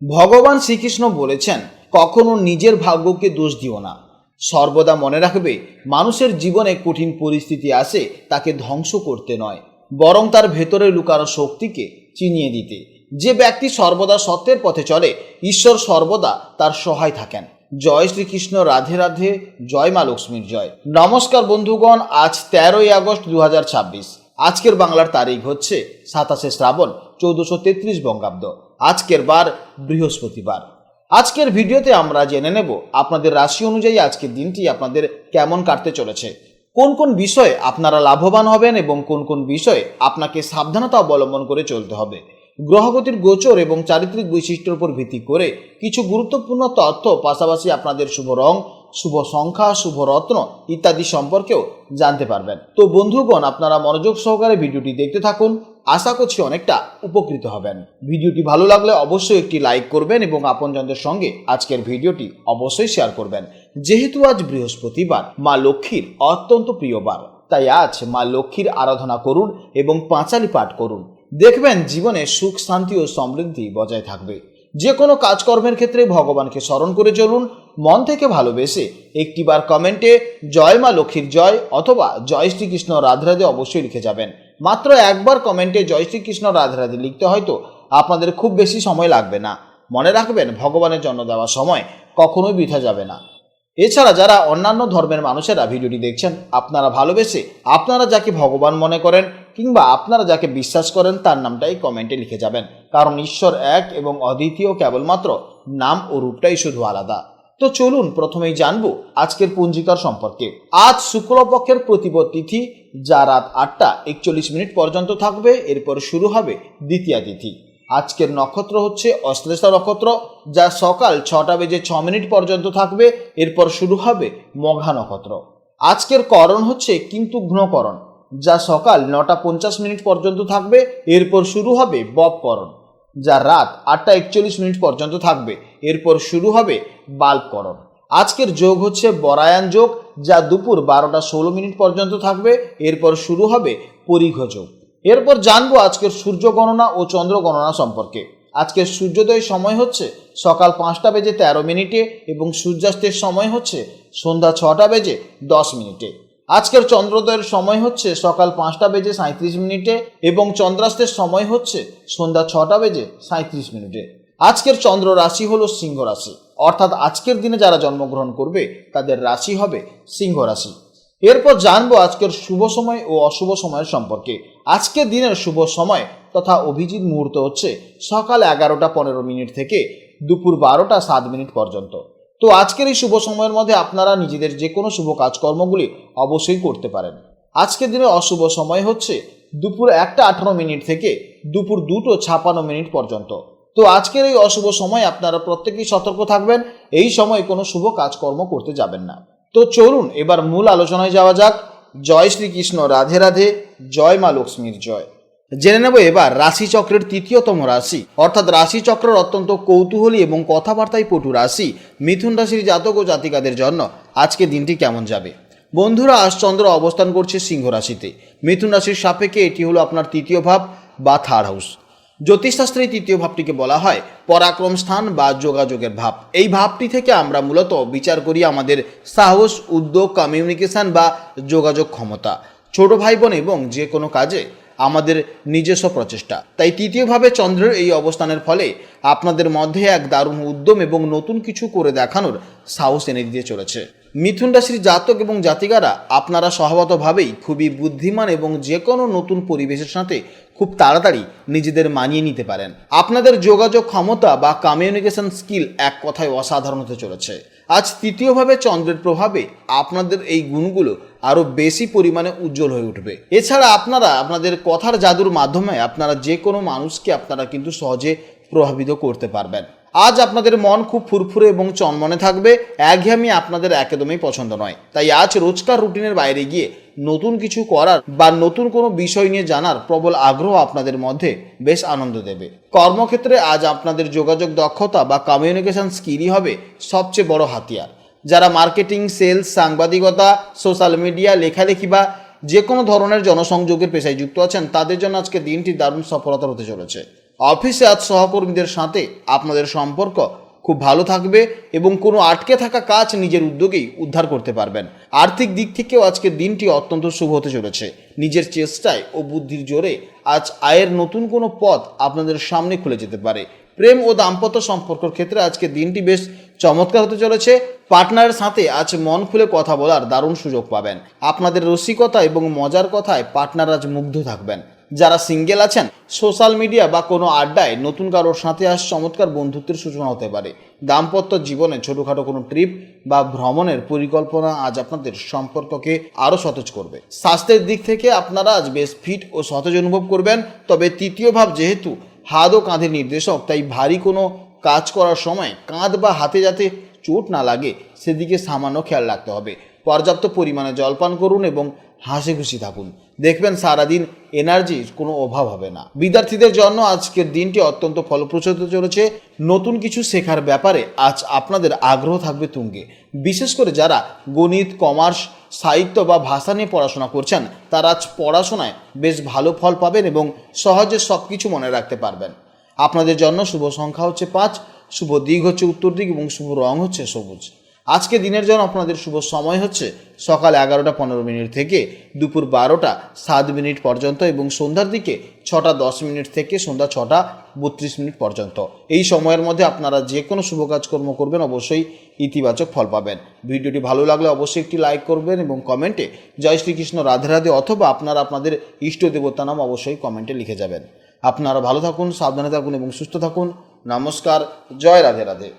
ভগবান শ্রীকৃষ্ণ বলেছেন, কখনো নিজের ভাগ্যকে দোষ দিও না। সর্বদা মনে রাখবে, মানুষের জীবনে কঠিন পরিস্থিতি আসে তাকে ধ্বংস করতে নয়, বরং তার ভেতরে লুকানো শক্তিকে চিনিয়ে দিতে। যে ব্যক্তি সর্বদা সত্যের পথে চলে, ঈশ্বর সর্বদা তার সহায় থাকেন। জয় শ্রীকৃষ্ণ, রাধে রাধে, জয় মা লক্ষ্মীর জয়। নমস্কার বন্ধুগণ, আজ 13ই আগস্ট 2026। আজকের বাংলার তারিখ হচ্ছে 27শে শ্রাবণ 1433 বঙ্গাব্দ। আজকের বার বৃহস্পতিবার। আজকের ভিডিওতে আমরা জেনে নেব আপনাদের রাশি অনুযায়ী আজকের দিনটি আপনাদের কেমন কাটতে চলেছে, কোন কোন বিষয়ে আপনারা লাভবান হবেন এবং কোন কোন বিষয়ে আপনাকে সাবধানতা অবলম্বন করে চলতে হবে। গ্রহগতির গোচর এবং চারিত্রিক বৈশিষ্ট্যের উপর ভিত্তি করে কিছু গুরুত্বপূর্ণ তথ্য, পাশাপাশি আপনাদের শুভ রং, শুভ সংখ্যা, শুভ রত্ন ইত্যাদি সম্পর্কেও জানতে পারবেন। তো বন্ধুগণ, আপনারা মনোযোগ সহকারে ভিডিওটি দেখতে থাকুন, আশা করছি অনেকটা উপকৃত হবেন। ভিডিওটি ভালো লাগলে অবশ্যই একটি লাইক করবেন এবং আপনজনদের সঙ্গে আজকের ভিডিওটি অবশ্যই শেয়ার করবেন। যেহেতু আজ বৃহস্পতিবার, মা লক্ষ্মীর অত্যন্ত প্রিয় বার, তাই আজ মা লক্ষ্মীর আরাধনা করুন এবং পাঁচালি পাঠ করুন। দেখবেন জীবনে সুখ, শান্তি ও সমৃদ্ধি বজায় থাকবে। যে কোনো কাজকর্মের ক্ষেত্রে ভগবানকে স্মরণ করে চলুন। মন থেকে ভালোবেসে একটিবার কমেন্টে জয় মা লক্ষ্মীর জয় অথবা জয় শ্রীকৃষ্ণ রাধে রাধে অবশ্যই লিখে যাবেন। মাত্র একবার কমেন্টে জয় শ্রীকৃষ্ণ রাধে রাধে লিখতে হয়তো আপনাদের খুব বেশি সময় লাগবে না। মনে রাখবেন, ভগবানের জন্য দেওয়া সময় কখনোই বৃথা যাবে না। এছাড়া যারা অন্যান্য ধর্মের মানুষেরা ভিডিওটি দেখছেন, আপনারা ভালোবেসে আপনারা যাকে ভগবান মনে করেন কিংবা আপনারা যাকে বিশ্বাস করেন তার নামটাই কমেন্টে লিখে যাবেন, কারণ ঈশ্বর এক এবং অদ্বিতীয়, কেবলমাত্র নাম ও রূপটাই শুধু আলাদা। তো চলুন প্রথমেই জানবো আজকের পঞ্জিকার সম্পর্কে। আজ শুক্লপক্ষের প্রতিপদ তিথি, যা রাত 8টা 41 পর্যন্ত থাকবে। এরপর শুরু হবে দ্বিতীয়া তিথি। আজকের নক্ষত্র হচ্ছে অশ্লেষা নক্ষত্র, যা সকাল 6টা 6 পর্যন্ত থাকবে। এরপর শুরু হবে মঘা নক্ষত্র। আজকের করণ হচ্ছে কিন্তু ঘ্নকরণ, যা সকাল 9টা 50 পর্যন্ত থাকবে। এরপর শুরু হবে ববকরণ, যা রাত 8টা 41 পর্যন্ত থাকবে। এরপর শুরু হবে বাল্বকরণ। আজকের যোগ হচ্ছে বরায়ান যোগ, যা দুপুর 12টা 16 পর্যন্ত থাকবে। এরপর শুরু হবে পরিঘ যোগ। এরপর জানবো আজকের সূর্য গণনা ও চন্দ্র গণনা সম্পর্কে। আজকের সূর্যোদয় সময় হচ্ছে সকাল 5টা 13 এবং সূর্যাস্তের সময় হচ্ছে সন্ধ্যা 6টা 10। আজকের চন্দ্রোদয়ের সময় হচ্ছে সকাল 5টা 37 এবং চন্দ্রাস্তের সময় হচ্ছে সন্ধ্যা 6টা 37। আজকের চন্দ্র রাশি হলো সিংহ রাশি, অর্থাৎ আজকের দিনে যারা জন্মগ্রহণ করবে তাদের রাশি হবে সিংহ রাশি। এরপর জানবো আজকের শুভ সময় ও অশুভ সময়ের সম্পর্কে। আজকের দিনের শুভ সময় তথা অভিজিৎ মুহূর্ত হচ্ছে সকাল 11টা 15 থেকে দুপুর 12টা 7 পর্যন্ত। তো আজকের এই শুভ সময়ের মধ্যে আপনারা নিজেদের যে কোনো শুভ কাজকর্মগুলি অবশ্যই করতে পারেন। আজকের দিনের অশুভ সময় হচ্ছে দুপুর 1টা 18 থেকে দুপুর 2টো 56 পর্যন্ত। তো আজকের এই অশুভ সময় আপনারা প্রত্যেকেই সতর্ক থাকবেন, এই সময় কোনো শুভ কাজকর্ম করতে যাবেন না। তো চলুন এবার মূল আলোচনায় যাওয়া যাক। জয় শ্রীকৃষ্ণ, রাধে রাধে, জয় মা লক্ষ্মীর জয়। জেনে নেব এবার রাশিচক্রের তৃতীয়তম রাশি, অর্থাৎ রাশিচক্রের অত্যন্ত কৌতূহলী এবং কথাবার্তায় পটু রাশি মিথুন রাশির জাতক ও জাতিকাদের জন্য আজকে দিনটি কেমন যাবে। বন্ধুরা, আজ চন্দ্র অবস্থান করছে সিংহ রাশিতে। মিথুন রাশির সাপেক্ষে এটি হলো আপনার তৃতীয় ভাব বা থার্ড হাউস। জ্যোতিষশাস্ত্রে তৃতীয় ভাবটিকে বলা হয় পরাক্রম স্থান বা যোগাযোগের ভাব। এই ভাবটি থেকে আমরা মূলত বিচার করি আমাদের সাহস, উদ্যোগ, কমিউনিকেশন বা যোগাযোগ ক্ষমতা, ছোট ভাই বোন এবং যে কোনো কাজে আমাদের নিজস্ব প্রচেষ্টা। তাই তৃতীয়ভাবে চন্দ্রের এই অবস্থানের ফলে আপনাদের মধ্যে এক দারুণ উদ্যম এবং নতুন কিছু করে দেখানোর সাহস এনে দিতে চলেছে। মিথুন রাশির জাতক এবং জাতিকারা আপনারা স্বভাবতভাবেই খুবই বুদ্ধিমান এবং যে কোনো নতুন পরিবেশের সাথে খুব তাড়াতাড়ি নিজেদের মানিয়ে নিতে পারেন। আপনাদের যোগাযোগ ক্ষমতা বা কমিউনিকেশন স্কিল এক কথায় অসাধারণ হতে চলেছে। আজ তৃতীয়ভাবে চন্দ্রের প্রভাবে আপনাদের এই গুণগুলো আরও বেশি পরিমাণে উজ্জ্বল হয়ে উঠবে। এছাড়া আপনারা আপনাদের কথার জাদুর মাধ্যমে আপনারা যে কোনো মানুষকে আপনারা কিন্তু সহজে প্রভাবিত করতে পারবেন। আজ আপনাদের মন খুব ফুরফুরে এবং চনমনে থাকবে। একঘেয়েমি আপনাদের একদমই পছন্দ নয়। তাই আজ রোজকার রুটিনের বাইরে গিয়ে নতুন কিছু করার বা নতুন কোনো বিষয় নিয়ে জানার প্রবল আগ্রহ আপনাদের মধ্যে বেশ আনন্দ দেবে। কর্মক্ষেত্রে আজ আপনাদের যোগাযোগ দক্ষতা বা কমিউনিকেশন স্কিলই হবে সবচেয়ে বড় হাতিয়ার। যারা মার্কেটিং, সেলস, সাংবাদিকতা, সোশ্যাল মিডিয়া, লেখালেখি বা যে কোনো ধরনের জনসংযোগের পেশায় যুক্ত আছেন তাদের জন্য আজকে দিনটি দারুণ সফলতা হতে চলেছে। অফিসে আজ সহকর্মীদের সাথে আপনাদের সম্পর্ক খুব ভালো থাকবে এবং কোনো আটকে থাকা কাজ নিজের উদ্যোগেই উদ্ধার করতে পারবেন। আর্থিক দিক থেকেও আজকের দিনটি অত্যন্ত শুভ হতে চলেছে। নিজের চেষ্টায় ও বুদ্ধির জোরে আজ আয়ের নতুন কোনো পথ আপনাদের সামনে খুলে যেতে পারে। প্রেম ও দাম্পত্য সম্পর্কের ক্ষেত্রে আজকে দিনটি বেশ চমৎকার হতে চলেছে। পার্টনারের সাথে আজ মন খুলে কথা বলার দারুণ সুযোগ পাবেন। আপনাদের রসিকতা এবং মজার কথায় পার্টনার আজ মুগ্ধ থাকবেন। যারা সিঙ্গেল আছেন, সোশ্যাল মিডিয়া বা কোনো আড্ডায় নতুন কারোর সাথে আজ চমৎকার বন্ধুত্বের সূচনা হতে পারে। দাম্পত্য জীবনে ছোটোখাটো কোনো ট্রিপ বা ভ্রমণের পরিকল্পনা আজ আপনাদের সম্পর্ককে আরও সতেজ করবে। স্বাস্থ্যের দিক থেকে আপনারা আজ বেশ ফিট ও সতেজ অনুভব করবেন। তবে তৃতীয় ভাব যেহেতু হাত ও কাঁধের নির্দেশক, তাই ভারী কোনো কাজ করার সময় কাঁধ বা হাতে যাতে চোট না লাগে সেদিকে সামান্য খেয়াল রাখতে হবে। পর্যাপ্ত পরিমাণে জলপান করুন এবং হাসি খুশি থাকুন, দেখবেন সারাদিন এনার্জির কোনো অভাব হবে না। বিদ্যার্থীদের জন্য আজকের দিনটি অত্যন্ত ফলপ্রসূ হতে চলেছে। নতুন কিছু শেখার ব্যাপারে আজ আপনাদের আগ্রহ থাকবে তুঙ্গে। বিশেষ করে যারা গণিত, কমার্স, সাহিত্য বা ভাষা নিয়ে পড়াশোনা করছেন, তারা আজ পড়াশোনায় বেশ ভালো ফল পাবেন এবং সহজে সব কিছু মনে রাখতে পারবেন। আপনাদের জন্য শুভ সংখ্যা হচ্ছে 5, শুভ দিক হচ্ছে উত্তর দিক এবং শুভ রং হচ্ছে সবুজ। আজকে দিনের জন্য আপনাদের শুভ সময় হচ্ছে সকাল 11:15 থেকে দুপুর 12:07 পর্যন্ত এবং সন্ধ্যার দিকে 6:10 থেকে সন্ধ্যা 6:32 পর্যন্ত। এই সময়ের মধ্যে আপনারা যে কোনো শুভ কাজকর্ম করবেন, অবশ্যই ইতিবাচক ফল পাবেন। ভিডিওটি ভালো লাগলে অবশ্যই একটি লাইক করবেন এবং কমেন্টে জয় শ্রীকৃষ্ণ, রাধে রাধে অথবা আপনারা আপনাদের ইষ্ট দেবতা নাম অবশ্যই কমেন্টে লিখে যাবেন। আপনারা ভালো থাকুন, সাবধানে থাকুন এবং সুস্থ থাকুন। নমস্কার, জয় রাধে রাধে।